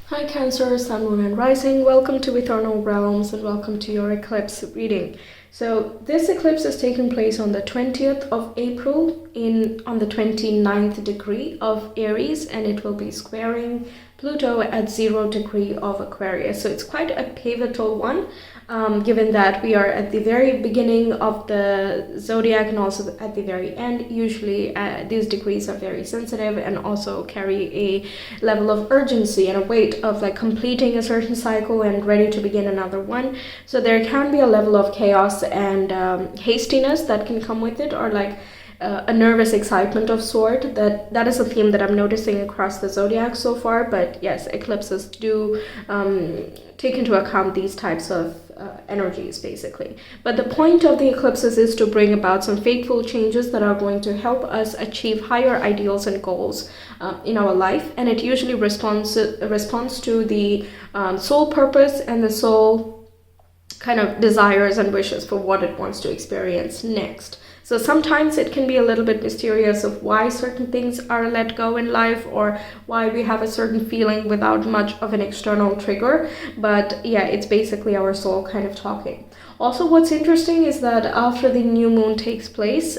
Hi Cancer, Sun, Moon and Rising. Welcome to Ethernal Realms and welcome to your eclipse reading. So this eclipse is taking place on the 20th of April on the 29th degree of Aries, and it will be squaring Pluto at 0 degree of Aquarius. So it's quite a pivotal one, given that we are at the very beginning of the zodiac and also at the very end. Usually these degrees are very sensitive and also carry a level of urgency and a weight of like completing a certain cycle and ready to begin another one. So there can be a level of chaos and hastiness that can come with it, or like a nervous excitement of sort. That is a theme that I'm noticing across the zodiac so far. But yes, eclipses do take into account these types of energies basically. But the point of the eclipses is to bring about some fateful changes that are going to help us achieve higher ideals and goals in our life, and it usually responds to the soul purpose and the soul kind of desires and wishes for what it wants to experience next. So sometimes it can be a little bit mysterious of why certain things are let go in life, or why we have a certain feeling without much of an external trigger. But yeah, it's basically our soul kind of talking. Also, what's interesting is that after the new moon takes place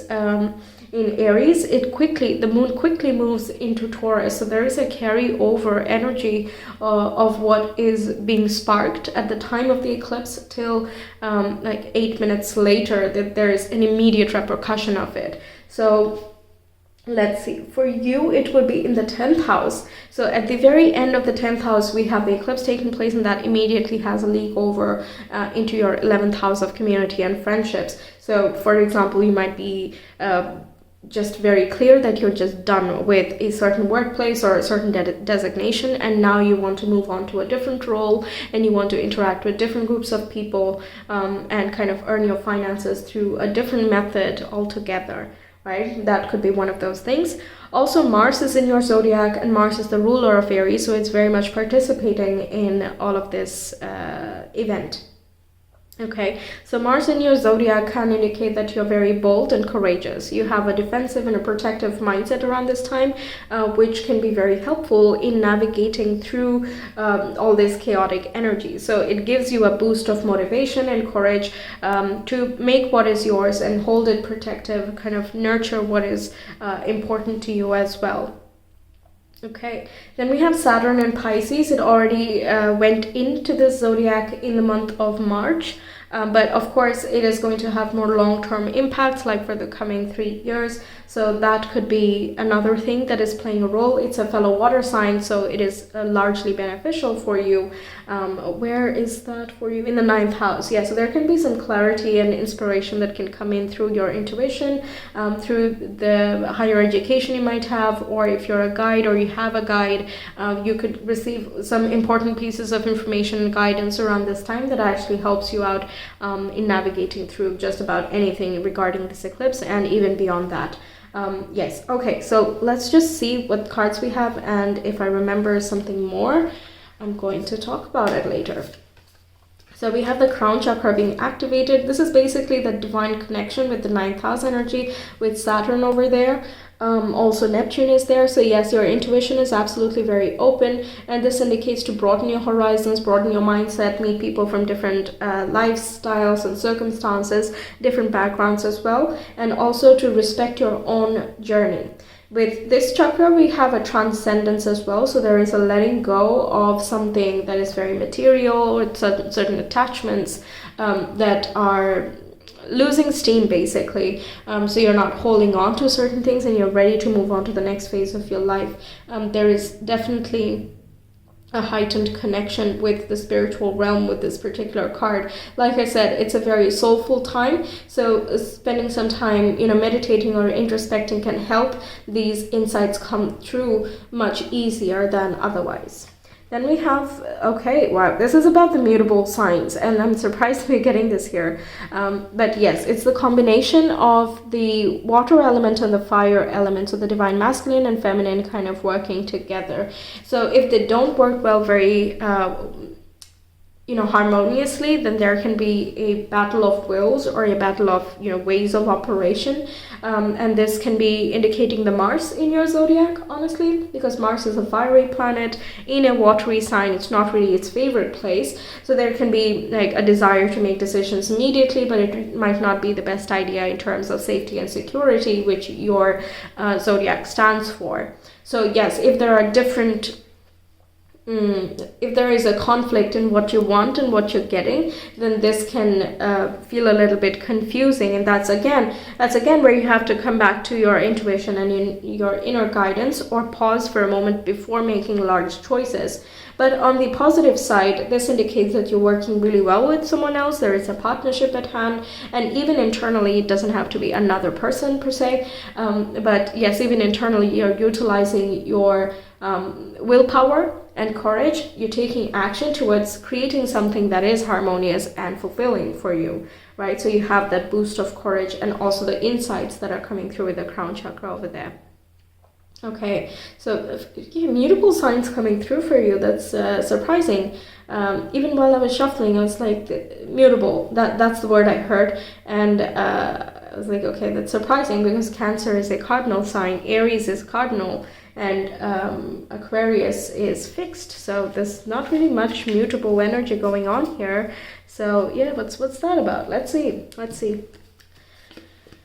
in Aries, the moon quickly moves into Taurus. So there is a carryover energy of what is being sparked at the time of the eclipse till like 8 minutes later, that there is an immediate repercussion of it. So let's see, for you it would be in the 10th house. So at the very end of the 10th house we have the eclipse taking place, and that immediately has a leak over into your 11th house of community and friendships. So for example, you might be just very clear that you're just done with a certain workplace or a certain designation, and now you want to move on to a different role, and you want to interact with different groups of people and kind of earn your finances through a different method altogether, right? That could be one of those things. Also, Mars is in your zodiac, and Mars is the ruler of Aries, so it's very much participating in all of this event. Okay, so Mars in your zodiac can indicate that you're very bold and courageous. You have a defensive and a protective mindset around this time, which can be very helpful in navigating through all this chaotic energy. So it gives you a boost of motivation and courage to make what is yours and hold it protective, kind of nurture what is important to you as well. Okay, then we have Saturn in Pisces. It already went into the zodiac in the month of March. But of course, it is going to have more long-term impacts, like for the coming 3 years. So that could be another thing that is playing a role. It's a fellow water sign, so it is largely beneficial for you. Where is that for you? In the 9th house. Yeah, so there can be some clarity and inspiration that can come in through your intuition, through the higher education you might have, or if you're a guide or you have a guide, you could receive some important pieces of information and guidance around this time that actually helps you out in navigating through just about anything regarding this eclipse and even beyond that. Yes, okay, so let's just see what cards we have, and if I remember something more, I'm going to talk about it later. So we have the crown chakra being activated. This is basically the divine connection with the 9th house energy, with Saturn over there. Also Neptune is there. So yes, your intuition is absolutely very open, and this indicates to broaden your horizons, broaden your mindset, meet people from different lifestyles and circumstances, different backgrounds as well, and also to respect your own journey. With this chakra, we have a transcendence as well. So there is a letting go of something that is very material, or certain attachments that are losing steam basically. So you're not holding on to certain things, and you're ready to move on to the next phase of your life. There is definitely a heightened connection with the spiritual realm with this particular card. Like I said, it's a very soulful time, so spending some time meditating or introspecting can help these insights come through much easier than otherwise. Then we have, okay, wow, this is about the mutable signs, and I'm surprised we're getting this here. But yes, it's the combination of the water element and the fire element, so the divine masculine and feminine kind of working together. So if they don't work well very harmoniously, then there can be a battle of wills or a battle of ways of operation, and this can be indicating the Mars in your zodiac, honestly, because Mars is a fiery planet in a watery sign. It's not really its favorite place, so there can be like a desire to make decisions immediately, but it might not be the best idea in terms of safety and security, which your zodiac stands for. So yes, if there are different if there is a conflict in what you want and what you're getting, then this can feel a little bit confusing, and that's again where you have to come back to your intuition and your inner guidance, or pause for a moment before making large choices. But on the positive side, this indicates that you're working really well with someone else. There is a partnership at hand, and even internally, it doesn't have to be another person per se, but yes, even internally, you're utilizing your willpower and courage. You're taking action towards creating something that is harmonious and fulfilling for you, right? So you have that boost of courage and also the insights that are coming through with the crown chakra over there. Okay, so mutable signs coming through for you. That's surprising. Even while I was shuffling, I was like, mutable, that's the word I heard, and I was like, okay, that's surprising, because Cancer is a cardinal sign, Aries is cardinal, and Aquarius is fixed, so there's not really much mutable energy going on here. So yeah, what's that about? Let's see.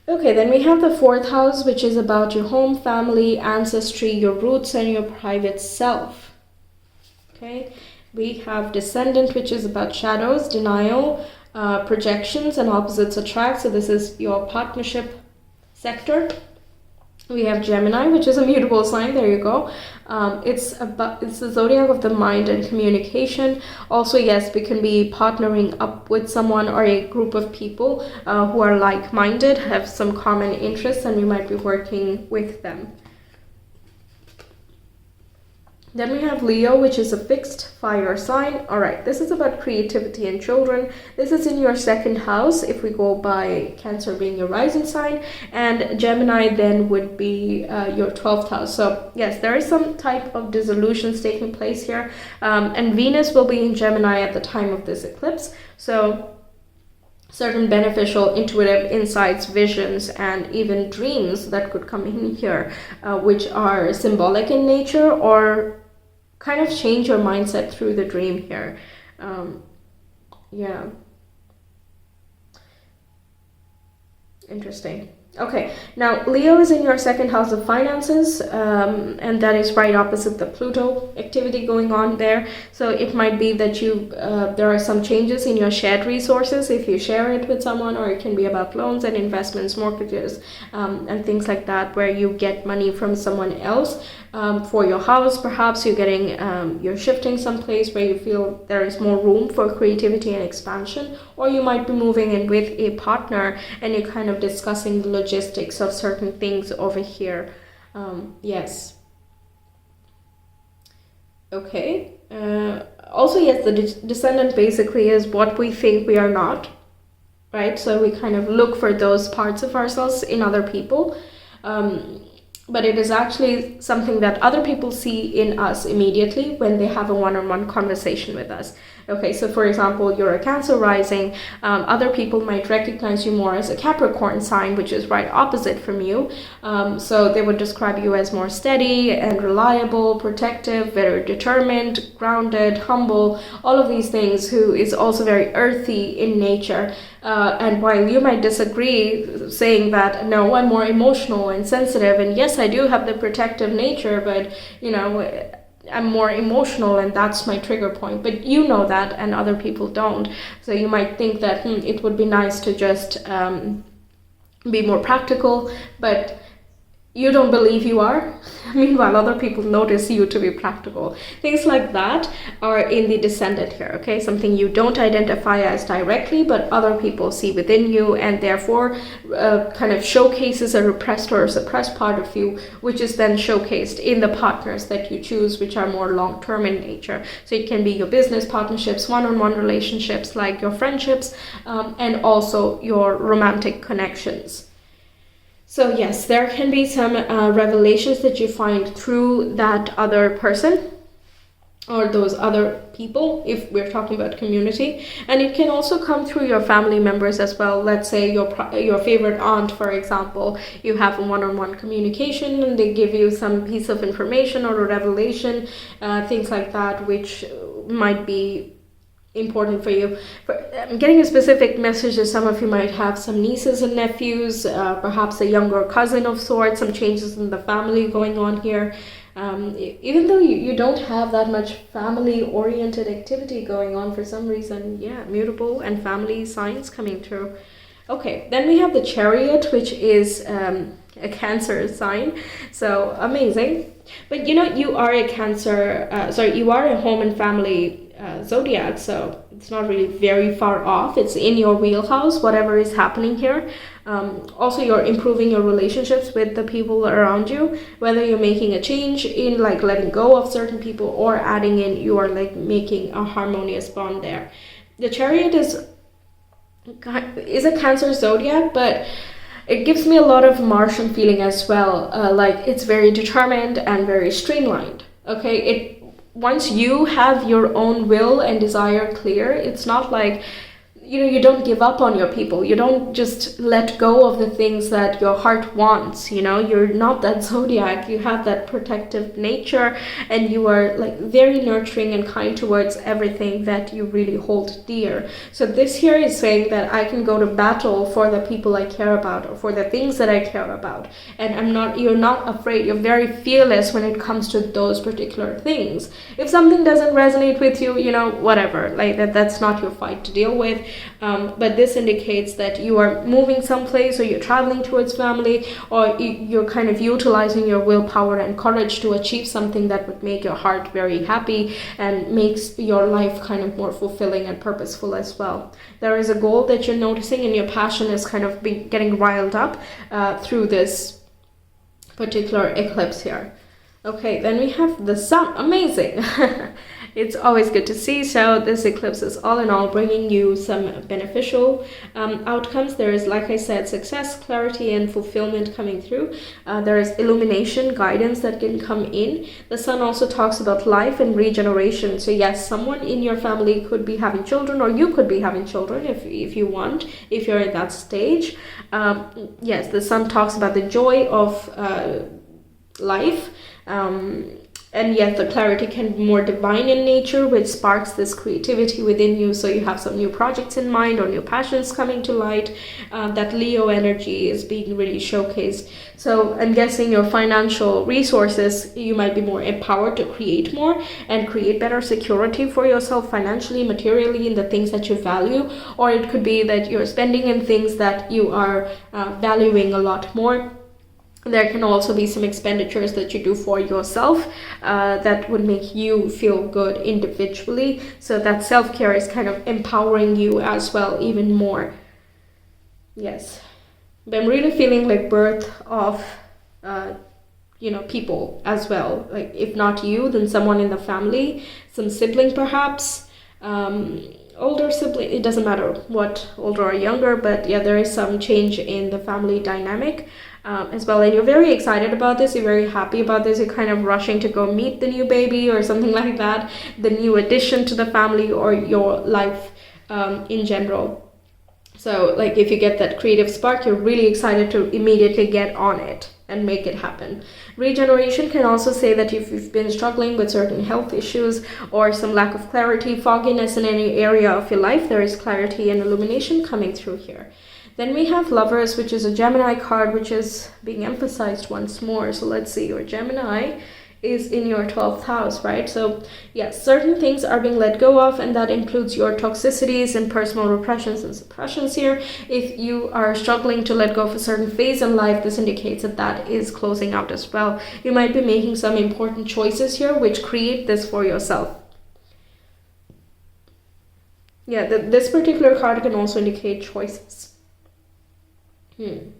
Okay, then we have the 4th house, which is about your home, family, ancestry, your roots, and your private self. Okay, we have Descendant, which is about shadows, denial, projections, and opposites attract. So this is your partnership sector. We have Gemini, which is a mutable sign. There you go. It's the zodiac of the mind and communication. Also, yes, we can be partnering up with someone or a group of people who are like-minded, have some common interests, and we might be working with them. Then we have Leo, which is a fixed fire sign. All right, this is about creativity and children. This is in your 2nd house, if we go by Cancer being your rising sign, and Gemini then would be your 12th house. So yes, there is some type of dissolutions taking place here, and Venus will be in Gemini at the time of this eclipse. So certain beneficial intuitive insights, visions, and even dreams that could come in here, which are symbolic in nature or kind of change your mindset through the dream here. Yeah. Interesting. Okay, now Leo is in your 2nd house of finances, and that is right opposite the Pluto activity going on there. So it might be that there are some changes in your shared resources if you share it with someone, or it can be about loans and investments, mortgages, and things like that, where you get money from someone else for your house. Perhaps you're shifting someplace where you feel there is more room for creativity and expansion, or you might be moving in with a partner and you're kind of discussing the logistics of certain things over here. Yes. Okay. Also, yes, the descendant basically is what we think we are not, right? So we kind of look for those parts of ourselves in other people. But it is actually something that other people see in us immediately when they have a one-on-one conversation with us. Okay, so for example, you're a Cancer rising, other people might recognize you more as a Capricorn sign, which is right opposite from you. So they would describe you as more steady and reliable, protective, very determined, grounded, humble, all of these things, who is also very earthy in nature. And while you might disagree, saying that, no, I'm more emotional and sensitive, and yes, I do have the protective nature, but, I'm more emotional and that's my trigger point. But you know that and other people don't. So you might think that it would be nice to just be more practical, but you don't believe you are. Meanwhile, other people notice you to be practical. Things like that are in the descendant here, okay? Something you don't identify as directly, but other people see within you, and therefore kind of showcases a repressed or a suppressed part of you, which is then showcased in the partners that you choose, which are more long-term in nature. So it can be your business partnerships, one-on-one relationships, like your friendships, and also your romantic connections. So yes, there can be some revelations that you find through that other person. or those other people, if we're talking about community. And it can also come through your family members as well. Let's say your favorite aunt, for example, you have a one-on-one communication and they give you some piece of information or a revelation, things like that, which might be important for you. I'm getting a specific message that some of you might have some nieces and nephews, perhaps a younger cousin of sorts, some changes in the family going on here. Even though you don't have that much family-oriented activity going on for some reason, yeah, mutable and family signs coming through. Okay, then we have the Chariot, which is a Cancer sign. So amazing. But you are a Cancer, you are a home and family zodiac, so it's not really very far off. It's in your wheelhouse, whatever is happening here. Also, you're improving your relationships with the people around you, whether you're making a change in like letting go of certain people or adding in, you are like making a harmonious bond there. The Chariot is a Cancer zodiac, but it gives me a lot of Martian feeling as well. Like it's very determined and very streamlined. Okay, once you have your own will and desire clear, it's not like you don't give up on your people. You don't just let go of the things that your heart wants. You're not that zodiac. You have that protective nature, and you are like very nurturing and kind towards everything that you really hold dear. So this here is saying that I can go to battle for the people I care about or for the things that I care about, and you're not afraid. You're very fearless when it comes to those particular things. If something doesn't resonate with you, whatever, like that's not your fight to deal with. But this indicates that you are moving someplace, or you're traveling towards family, or you're kind of utilizing your willpower and courage to achieve something that would make your heart very happy and makes your life kind of more fulfilling and purposeful as well. There is a goal that you're noticing, and your passion is kind of getting riled up through this particular eclipse here. Okay, then we have the Sun. Amazing. It's always good to see. So this eclipse is all in all bringing you some beneficial outcomes. There is, like I said, success, clarity, and fulfillment coming through. There is illumination, guidance that can come in. The Sun also talks about life and regeneration. So yes, someone in your family could be having children, or you could be having children if you want, if you're at that stage. Yes, the Sun talks about the joy of life. And yet the clarity can be more divine in nature, which sparks this creativity within you. So you have some new projects in mind or new passions coming to light. That Leo energy is being really showcased. So I'm guessing your financial resources, you might be more empowered to create more and create better security for yourself financially, materially, in the things that you value. Or it could be that you're spending in things that you are valuing a lot more. There can also be some expenditures that you do for yourself that would make you feel good individually. So that self-care is kind of empowering you as well, even more. Yes. But I'm really feeling like birth of, people as well. Like if not you, then someone in the family, some sibling perhaps. Older sibling, it doesn't matter what, older or younger, but yeah, there is some change in the family dynamic as well. And you're very excited about this, you're very happy about this, you're kind of rushing to go meet the new baby or something like that, the new addition to the family or your life in general. So like if you get that creative spark, you're really excited to immediately get on it and make it happen. Regeneration can also say that if you've been struggling with certain health issues or some lack of clarity, fogginess in any area of your life, there is clarity and illumination coming through here. Then we have Lovers, which is a Gemini card, which is being emphasized once more. So let's see, your Gemini is in your 12th house, right? So yes, certain things are being let go of, and that includes your toxicities and personal repressions and suppressions here. If you are struggling to let go of a certain phase in life, this indicates that that is closing out as well. You might be making some important choices here which create this for yourself. Yeah, this particular card can also indicate choices. The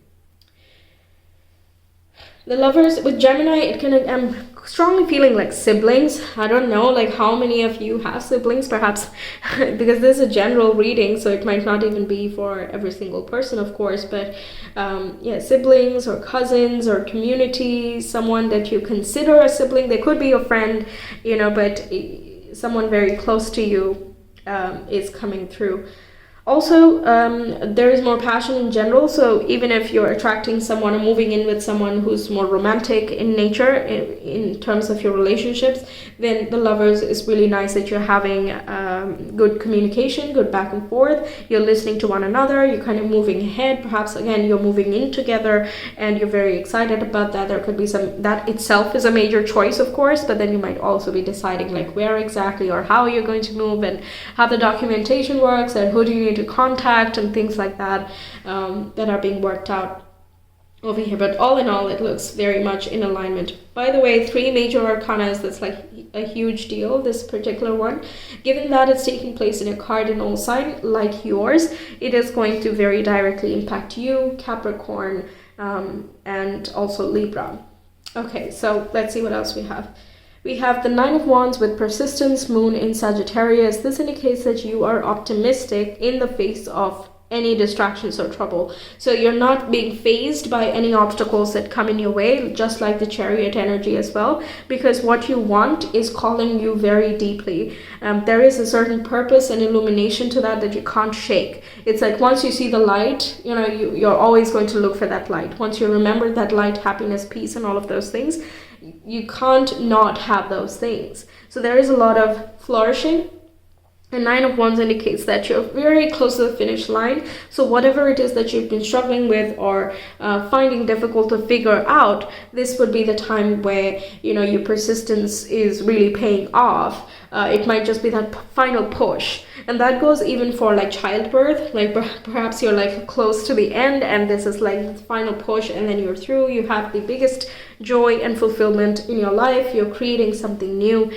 Lovers with Gemini, it can, I'm strongly feeling like siblings. I don't know like how many of you have siblings, perhaps because this is a general reading, so it might not even be for every single person, of course, but yeah, siblings or cousins or community, someone that you consider a sibling. They could be your friend, but someone very close to you is coming through. Also, there is more passion in general, so even if you're attracting someone or moving in with someone who's more romantic in nature in terms of your relationships, then the Lovers is really nice that you're having good communication, good back and forth, you're listening to one another, you're kind of moving ahead, perhaps again you're moving in together and you're very excited about that. There could be some, that itself is a major choice of course, but then you might also be deciding like where exactly or how you're going to move and how the documentation works and who do you need to contact and things like that that are being worked out over here. But all in all, it looks very much in alignment. By the way, 3 major arcana, that's like a huge deal, this particular one. Given that it's taking place in a cardinal sign like yours, it is going to very directly impact you, Capricorn, and also Libra. Okay, so let's see what else we have. We have the 9 of Wands with persistence, moon in Sagittarius. This indicates that you are optimistic in the face of any distractions or trouble. So you're not being fazed by any obstacles that come in your way, just like the Chariot energy as well, because what you want is calling you very deeply. There is a certain purpose and illumination to that you can't shake. It's like once you see the light, you know, you're always going to look for that light. Once you remember that light, happiness, peace, and all of those things, you can't not have those things. So there is a lot of flourishing. And 9 of Wands indicates that you're very close to the finish line. So whatever it is that you've been struggling with or finding difficult to figure out, this would be the time where, you know, your persistence is really paying off. It might just be that final push. And that goes even for like childbirth. Like perhaps you're like close to the end and this is like the final push and then you're through. You have the biggest joy and fulfillment in your life. You're creating something new.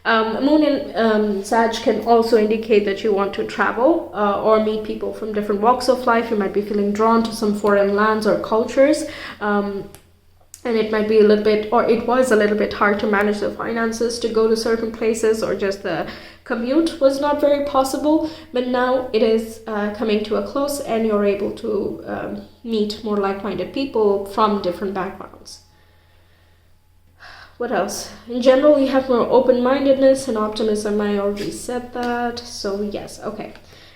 Moon in Sag can also indicate that you want to travel or meet people from different walks of life. You might be feeling drawn to some foreign lands or cultures. And it might be a little bit, or it was a little bit hard to manage the finances to go to certain places, or just the commute was not very possible. But now it is coming to a close and you're able to meet more like-minded people from different backgrounds. What else? In general, you have more open-mindedness and optimism. I already said that. So yes, okay.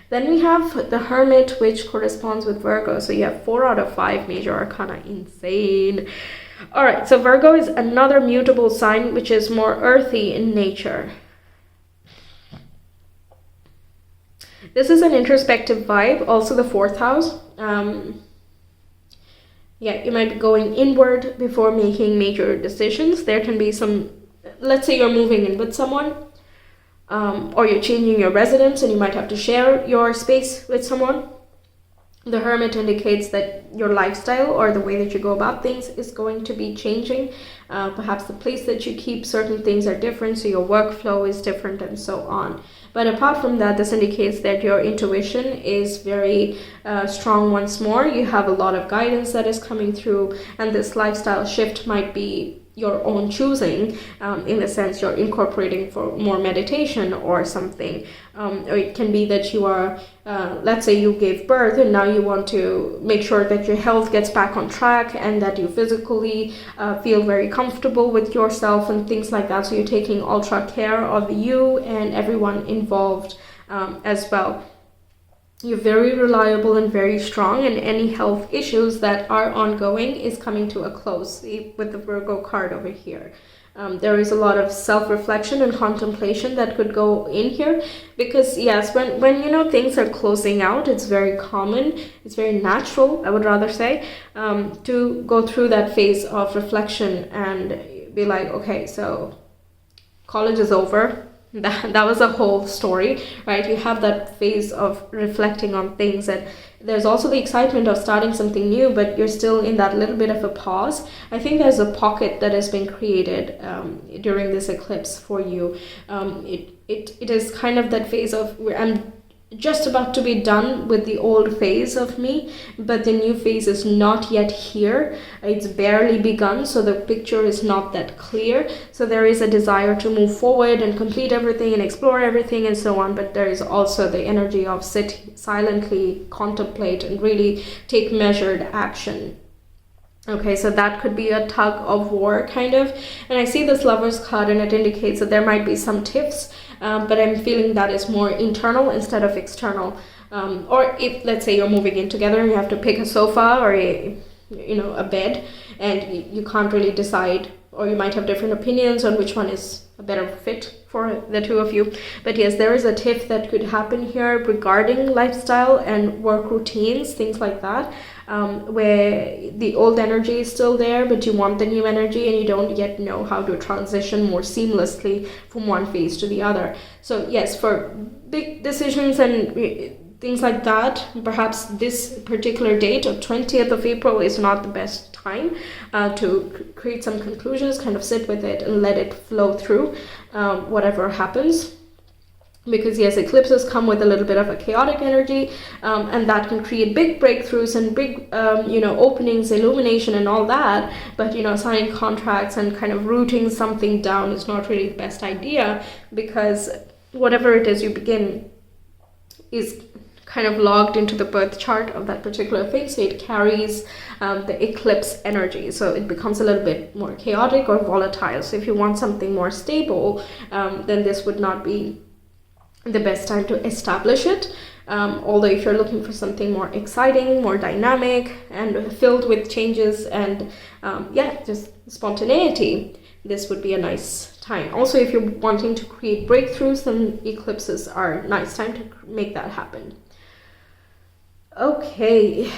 Then we have the Hermit, which corresponds with Virgo. So you have 4 out of 5 major arcana. Insane. All right, so Virgo is another mutable sign, which is more earthy in nature. This is an introspective vibe, also the 4th house. Yeah, you might be going inward before making major decisions. There can be some, let's say you're moving in with someone, or you're changing your residence and you might have to share your space with someone. The Hermit indicates that your lifestyle or the way that you go about things is going to be changing. Perhaps the place that you keep, certain things are different, so your workflow is different and so on. But apart from that, this indicates that your intuition is very strong once more. You have a lot of guidance that is coming through, and this lifestyle shift might be your own choosing, in the sense you're incorporating for more meditation or something. Or it can be that you are, let's say you gave birth and now you want to make sure that your health gets back on track and that you physically feel very comfortable with yourself and things like that. So you're taking ultra care of you and everyone involved as well. You're very reliable and very strong, and any health issues that are ongoing is coming to a close with the Virgo card over here. There is a lot of self-reflection and contemplation that could go in here, because yes, when you know things are closing out, it's very common, it's very natural, I would rather say, to go through that phase of reflection and be like, okay, so college is over. That was a whole story, right? You have that phase of reflecting on things, and there's also the excitement of starting something new, but you're still in that little bit of a pause. I think there's a pocket that has been created during this eclipse for you. It is kind of that phase of where I'm just about to be done with the old phase of me, but the new phase is not yet here. It's barely begun, so the picture is not that clear. So there is a desire to move forward and complete everything and explore everything and so on, but there is also the energy of sit silently, contemplate, and really take measured action. Okay, so that could be a tug of war kind of. And I see this Lover's card, and it indicates that there might be some tiffs but I'm feeling that is more internal instead of external. Or if, let's say, you're moving in together and you have to pick a sofa or a bed, and you can't really decide, or you might have different opinions on which one is a better fit for the two of you. But yes, there is a tiff that could happen here regarding lifestyle and work routines, things like that, where the old energy is still there, but you want the new energy and you don't yet know how to transition more seamlessly from one phase to the other. So yes, for big decisions and things like that, perhaps this particular date of 20th of April is not the best time to create some conclusions. Kind of sit with it and let it flow through, whatever happens. Because yes, eclipses come with a little bit of a chaotic energy, and that can create big breakthroughs and big openings, illumination and all that. But signing contracts and kind of rooting something down is not really the best idea, because whatever it is you begin is kind of logged into the birth chart of that particular thing, so it carries the eclipse energy, so it becomes a little bit more chaotic or volatile. So if you want something more stable, then this would not be the best time to establish it. Although if you're looking for something more exciting, more dynamic, and filled with changes and just spontaneity, this would be a nice time. Also, if you're wanting to create breakthroughs, then eclipses are a nice time to make that happen. Okay,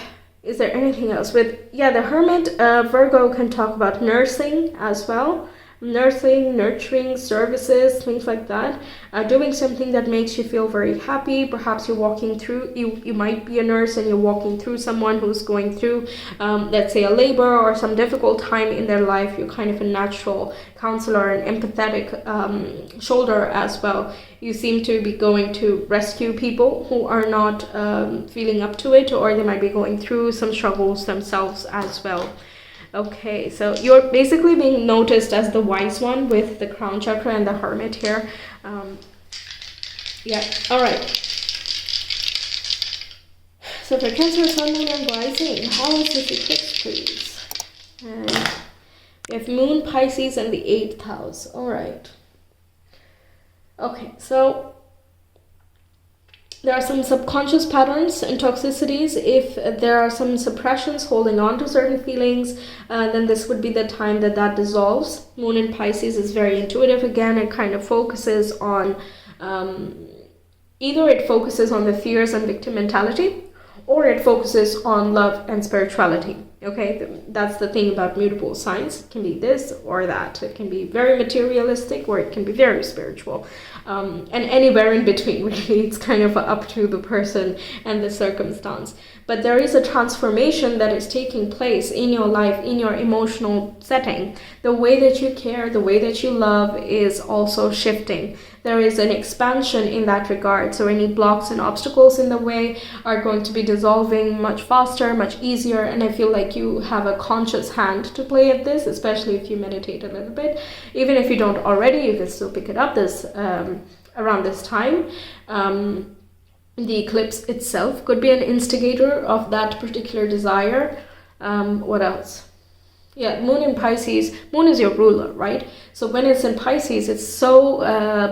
is there anything else? With the Hermit, Virgo can talk about nursing as well. Nursing, nurturing, services, things like that. Doing something that makes you feel very happy. Perhaps you're walking through, you might be a nurse and you're walking through someone who's going through, let's say, a labor or some difficult time in their life. You're kind of a natural counselor and empathetic shoulder as well. You seem to be going to rescue people who are not feeling up to it, or they might be going through some struggles themselves as well. Okay, so you're basically being noticed as the wise one with the crown chakra and the Hermit here. All right. So for Cancer, Sun, Moon, and Rising, how is this eclipse, please? And we have Moon, Pisces, and the 8th house. All right. Okay, so there are some subconscious patterns and toxicities. If there are some suppressions holding on to certain feelings, then this would be the time that dissolves. Moon in Pisces is very intuitive. Again, it kind of focuses on, either it focuses on the fears and victim mentality, or it focuses on love and spirituality. Okay, that's the thing about mutable signs. It can be this or that. It can be very materialistic, or it can be very spiritual. And anywhere in between, really. It's kind of up to the person and the circumstance. But there is a transformation that is taking place in your life, in your emotional setting. The way that you care, the way that you love is also shifting. There is an expansion in that regard. So any blocks and obstacles in the way are going to be dissolving much faster, much easier. And I feel like you have a conscious hand to play at this, especially if you meditate a little bit. Even if you don't already, you can still pick it up around this time. The eclipse itself could be an instigator of that particular desire. What else? Moon in Pisces. Moon is your ruler, right? So when it's in Pisces, it's so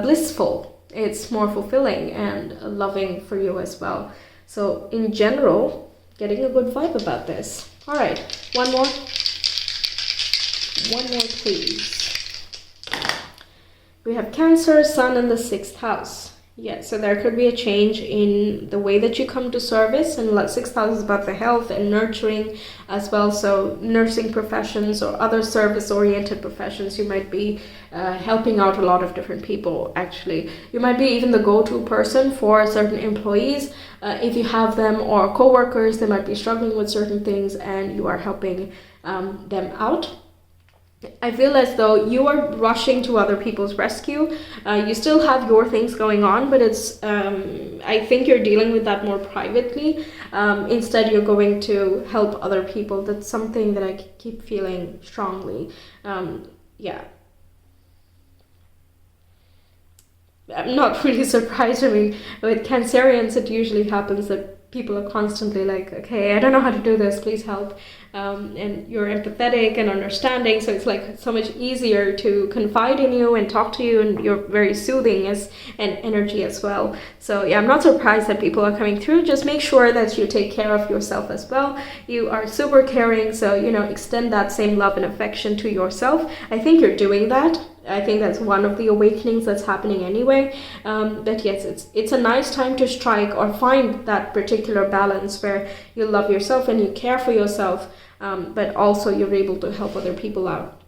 blissful. It's more fulfilling and loving for you as well. So in general, getting a good vibe about this. All right, one more. One more, please. We have Cancer, Sun, and the 6th house. So there could be a change in the way that you come to service, and 6th house is about the health and nurturing as well. So nursing professions or other service-oriented professions, you might be helping out a lot of different people, actually. You might be even the go-to person for certain employees. If you have them, or co-workers, they might be struggling with certain things and you are helping them out. I feel as though you are rushing to other people's rescue. You still have your things going on, but it's I think you're dealing with that more privately. Instead, you're going to help other people. That's something that I keep feeling strongly. I'm not really surprised. I mean, with Cancerians, it usually happens that people are constantly like, okay, I don't know how to do this, please help. and you're empathetic and understanding, so it's like so much easier to confide in you and talk to you, and you're very soothing as an energy as well. So yeah, I'm not surprised that people are coming through. Just make sure that you take care of yourself as well. You are super caring, so extend that same love and affection to yourself. I think you're doing that. I think that's one of the awakenings that's happening anyway. But yes, it's a nice time to strike or find that particular balance where you love yourself and you care for yourself, but also you're able to help other people out.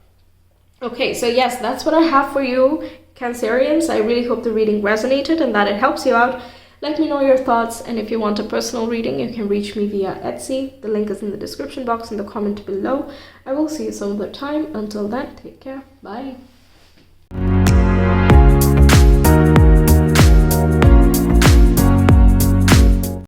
Okay, so yes, that's what I have for you, Cancerians. I really hope the reading resonated and that it helps you out. Let me know your thoughts, and if you want a personal reading, you can reach me via Etsy. The link is in the description box in the comment below. I will see you some other time. Until then, take care. Bye.